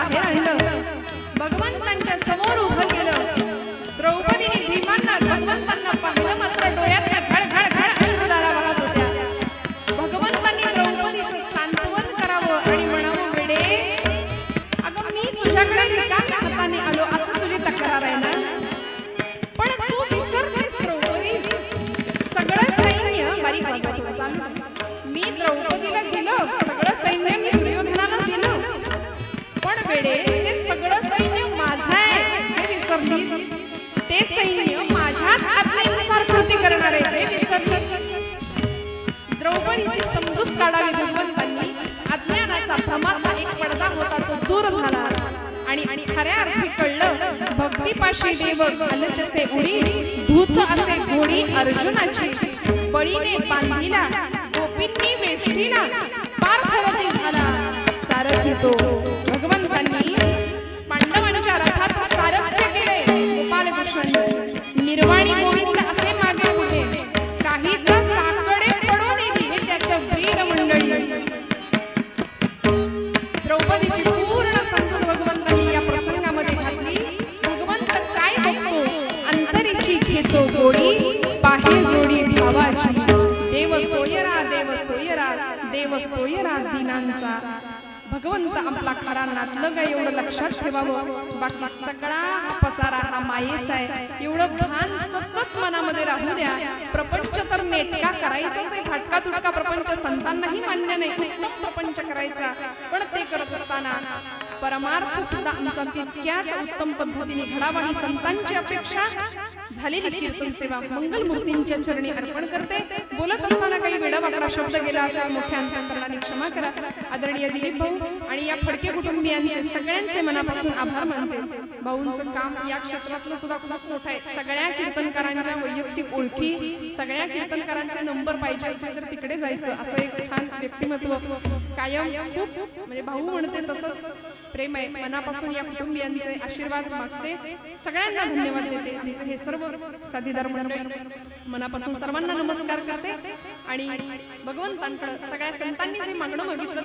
बाहेर आणलं, भगवंतांच्या समोर उभं केलं। द्रौपदीने भीमांना भगवंतांना पाहिलं, मात्र डोळ्यातल्या घड घड घड अश्रुधारा वाहत होत्या। भगवंतांनी द्रौपदीचं सांत्वन करावं आणि म्हणावं, वेडे अगं मी तुझ्याकडे रिकाम्या हाताने आलो असं तुझी तक्रार आहे ना, पण तू विसरतेस द्रौपदी, सगळं सैन्य बारीक वाजवत चाललं। मी द्रौपदीला दिलं सगळं सैन्य, मी दुर्योधनाला दिलं, पण वेडे ते सगळं सैन्य माझं आहे हे विसरलीस। ते सैन्य माझ्याच आज्ञेनुसार कृती करणार आहे हे विसरलीस। द्रौपदीची समजूत काढावी भगवंतांनी, अज्ञानाचा भ्रमाचा एक पडदा होता तो दूर झाला आणि खऱ्या अर्थी कळलं, भक्तीपाशी देव घालत तसे उडी, धूत असे घोडी अर्जुनाची, बळीने बांधिला गोपींनी वेष्टीला, पार्थरथी झाला सारथी तो। भगवंतांनी पांडवांच्या रथाचं सारथ्य केले गोपालकृष्णांनी, निर्वाणी गोविंद असे मागे उभे, काहीच साकडे पडून दिले त्याचं वीर मंडळी। द्रौपदीची पूर्ण समजूत भगवंतांनी या प्रसंगामध्ये घातली। भगवंत काय बघतो, अंतरीची घेतो गोडी, पाहे जोडी भावाची, देव सोयरा देव सोयरा देव सोयरा दिनांचा। भगवंत आपला खरा नातलग आहे एवढं लक्षात ठेवावं, बाकी सगळा पसारा हा मायेचा आहे एवढं भान सतत मनामध्ये राहू द्या। प्रपंच तर नेटका करायचाच आहे, फाटका तुटका प्रपंच संतांनाही मान्य नाही, उत्तम प्रपंच करायचा, पण ते करत असताना परमार्थ सुद्धा आमचा तितक्याच उत्तम पद्धतीने घडावा ही संतांची अपेक्षा। झालेली कीर्तन सेवा मंगलमूर्तींच्या चरणी अर्पण करते। बोलत असताना काही वेडावाकडा शब्द गेला असेल मोठ्या अंतकरणाने क्षमा करा। आदरणीय दिलीप भाऊ आणि या फडके कुटुंबियांचे सगळ्यांचे मनापासून आभार मानते। भाऊंचं काम या क्षेत्रातलं सुद्धा खूप मोठं आहे। सगळ्या कीर्तनकारांच्या वैयक्तिक ओळखी, सगळ्या कीर्तनकारांचे नंबर पाहिजे असतील तर तिकडे जायचं, असं एक छान व्यक्तिमत्व कायम खूप म्हणजे भाऊ म्हणते तसंच प्रेम आहे। मनापासून या कुटुंबियांचे आशीर्वाद मागते, सगळ्यांना धन्यवाद देते। आमचे हे सर्व साथीदार मंडळी मनापासून सर्वांना नमस्कार करते आणि भगवंतांकडे सगळ्या संतांनी जे मागणं मागितलं